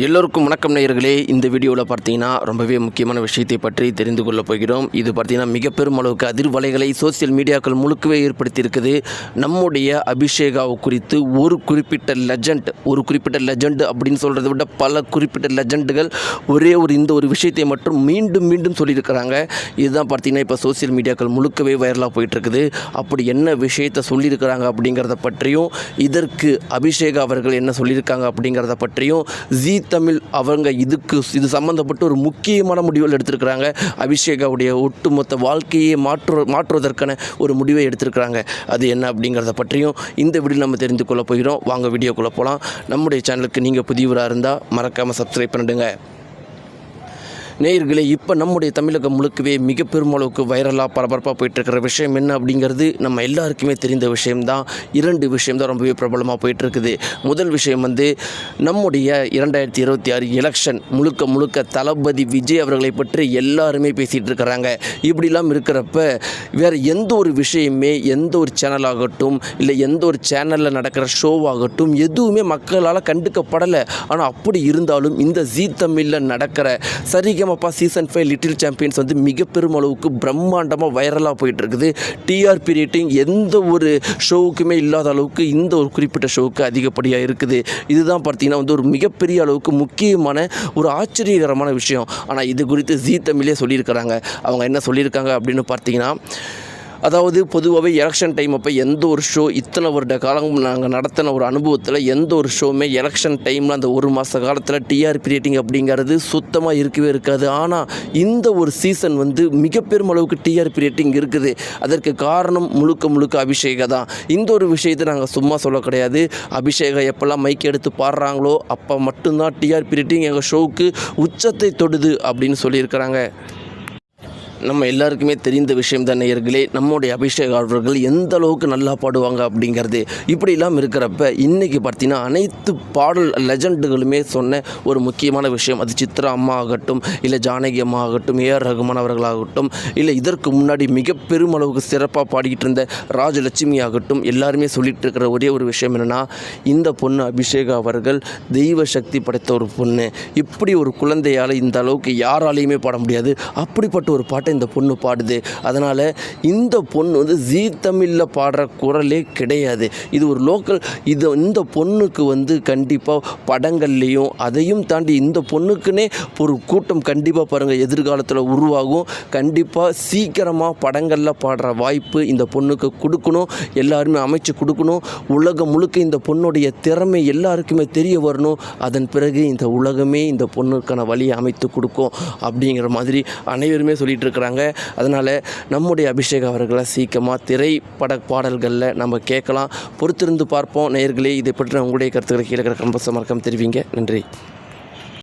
எல்லோருக்கும் வணக்கம் நேயர்களே. இந்த வீடியோவில் பார்த்தீங்கன்னா ரொம்பவே முக்கியமான விஷயத்தை பற்றி தெரிந்து கொள்ள போகிறோம். இது பார்த்தீங்கன்னா மிக பெரும் அளவுக்கு அதிர்வலைகளை சோசியல் மீடியாக்கள் முழுக்கவே ஏற்படுத்தியிருக்குது. நம்முடைய அபிஷேகாவை குறித்து ஒரு குறிப்பிட்ட லெஜண்ட் அப்படின்னு சொல்கிறத விட பல குறிப்பிட்ட லெஜண்டுகள் இந்த ஒரு விஷயத்தை மட்டும் மீண்டும் மீண்டும் சொல்லியிருக்கிறாங்க. இதுதான் பார்த்தீங்கன்னா இப்போ சோசியல் மீடியாக்கள் முழுக்கவே வைரலாக போயிட்டுருக்குது. அப்படி என்ன விஷயத்தை சொல்லியிருக்கிறாங்க அப்படிங்கிறத பற்றியும், இதற்கு அபிஷேகா அவர்கள் என்ன சொல்லியிருக்காங்க அப்படிங்கிறத பற்றியும் ஜீ தமிழ் அவங்க இது சம்பந்தப்பட்டு ஒரு முக்கியமான முடிவுகள் எடுத்திருக்கிறாங்க. அபிஷேகாவுடைய ஒட்டுமொத்த வாழ்க்கையை மாற்றுவதற்கான ஒரு முடிவை எடுத்திருக்கிறாங்க. அது என்ன அப்படிங்கிறத பற்றியும் இந்த வீடியோவில் நம்ம தெரிந்து கொள்ள போகிறோம். வாங்க வீடியோக்குள்ளே போகலாம். நம்முடைய சேனலுக்கு நீங்கள் புதியவராக இருந்தால் மறக்காமல் சப்ஸ்கிரைப் பண்ணிடுங்க. நேயர்களே, இப்போ நம்முடைய தமிழகம் முழுக்கவே மிக பெருமளவுக்கு வைரலாக பரபரப்பாக போயிட்டுருக்கிற விஷயம் என்ன அப்படிங்கிறது நம்ம எல்லாருக்குமே தெரிந்த விஷயம்தான். 2 விஷயம் தான் ரொம்பவே பிரபலமாக போயிட்டுருக்குது. முதல் விஷயம் நம்முடைய 2026 எலெக்ஷன் முழுக்க தளபதி விஜய் அவர்களை பற்றி எல்லாருமே பேசிகிட்டு இருக்கிறாங்க. இப்படிலாம் இருக்கிறப்ப வேறு எந்த ஒரு விஷயமே, எந்த ஒரு சேனலாகட்டும் இல்லை எந்த ஒரு சேனலில் நடக்கிற ஷோவாகட்டும் எதுவுமே மக்களால் கண்டுக்கப்படலை. ஆனால் அப்படி இருந்தாலும் இந்த ஜீ தமிழில் நடக்கிற சரிகமப்பா சீசன் 5 லிட்டில் சாம்பியன்ஸ் மிக பெரும் அளவுக்கு பிரம்மாண்டமாக வைரலாக போயிட்டுருக்குது. டிஆர்பி ரேட்டிங் எந்த ஒரு ஷோவுக்குமே இல்லாத அளவுக்கு இந்த ஒரு குறிப்பிட்ட ஷோவுக்கு அதிகப்படியாக இருக்குது. இதுதான் பார்த்தீங்கன்னா ஒரு மிகப்பெரிய அளவுக்கு முக்கியமான ஒரு ஆச்சரியகரமான விஷயம். ஆனால் இது குறித்து ஜீ தமிழே சொல்லியிருக்கிறாங்க. அவங்க என்ன சொல்லியிருக்காங்க அப்படின்னு பார்த்தீங்கன்னா, அதாவது பொதுவாகவே எலெக்ஷன் டைம் அப்போ எந்த ஒரு ஷோ இத்தனை வருட காலம் நாங்கள் நடத்தின ஒரு அனுபவத்தில் எந்த ஒரு ஷோவுமே எலெக்ஷன் டைமில் அந்த ஒரு மாத காலத்தில் டிஆர்பி ரேட்டிங் அப்படிங்கிறது சுத்தமாக இருக்கவே இருக்காது. ஆனால் இந்த ஒரு சீசன் மிக பெரும் அளவுக்கு டிஆர்பி ரேட்டிங் இருக்குது. அதற்கு காரணம் முழுக்க அபிஷேகா தான். இந்த ஒரு விஷயத்தை நாங்கள் சும்மா சொல்ல கிடையாது. அபிஷேகா எப்போல்லாம் மைக் எடுத்து பாடுறாங்களோ அப்போ மட்டும்தான் டிஆர்பி ரேட்டிங் எங்கள் ஷோவுக்கு உச்சத்தை தொடுது அப்படின்னு சொல்லியிருக்கிறாங்க. நம்ம எல்லாருக்குமே தெரிந்த விஷயம் தான் நேயர்களே, நம்முடைய அபிஷேக் அவர்கள் எந்த அளவுக்கு நல்லா பாடுவாங்க அப்படிங்கிறது. இப்படிலாம் இருக்கிறப்ப இன்றைக்கி பார்த்தீங்கன்னா அனைத்து பாடல் லெஜண்டுகளுமே சொன்ன ஒரு முக்கியமான விஷயம், அது சித்ரா அம்மா ஆகட்டும், இல்லை ஜானகி அம்மா ஆகட்டும், ஏஆர் ரகுமான் அவர்களாகட்டும், இல்லை இதற்கு முன்னாடி மிக பெரும் அளவுக்கு சிறப்பாக பாடிக்கிட்டு இருந்த ராஜலட்சுமி ஆகட்டும், எல்லாருமே சொல்லிகிட்டு இருக்கிற ஒரே ஒரு விஷயம் என்னென்னா, இந்த பொண்ணு அபிஷேகா அவர்கள் தெய்வ சக்தி படைத்த ஒரு பொண்ணு. இப்படி ஒரு குழந்தையால் இந்த அளவுக்கு யாராலையுமே பாட முடியாது. அப்படிப்பட்ட ஒரு பாட்டை இந்த பொண்ணு பாடுது. அதனால் இந்த பொண்ணு ஜீ தமிழில் பாடுற குரலே கிடையாது. இது ஒரு லோக்கல். இந்த பொண்ணுக்கு கண்டிப்பாக படங்கள்லேயும் அதையும் தாண்டி இந்த பொண்ணுக்குன்னே ஒரு கூட்டம் கண்டிப்பாக பாருங்கள் எதிர்காலத்தில் உருவாகும். கண்டிப்பாக சீக்கிரமாக படங்களில் பாடுற வாய்ப்பு இந்த பொண்ணுக்கு கொடுக்கணும். எல்லாருமே அமைச்சு கொடுக்கணும். உலகம் முழுக்க இந்த பொண்ணுடைய திறமை எல்லாருக்குமே தெரிய வரணும். அதன் பிறகு இந்த உலகமே இந்த பொண்ணுக்கான வழியை அமைத்து கொடுக்கும் அப்படிங்கிற மாதிரி அனைவருமே சொல்லிட்டு இருக்கிறாங்க. அதனால் நம்முடைய அபிஷேக் அவர்களை சீக்கிரமாக திரைப்பட பாடல்களில் நம்ம கேட்கலாம். பொறுத்திருந்து பார்ப்போம் நேயர்களே. இதை பற்றி உங்களுடைய கருத்துக்களை கீழே மறக்காம தெரிவிங்க. நன்றி.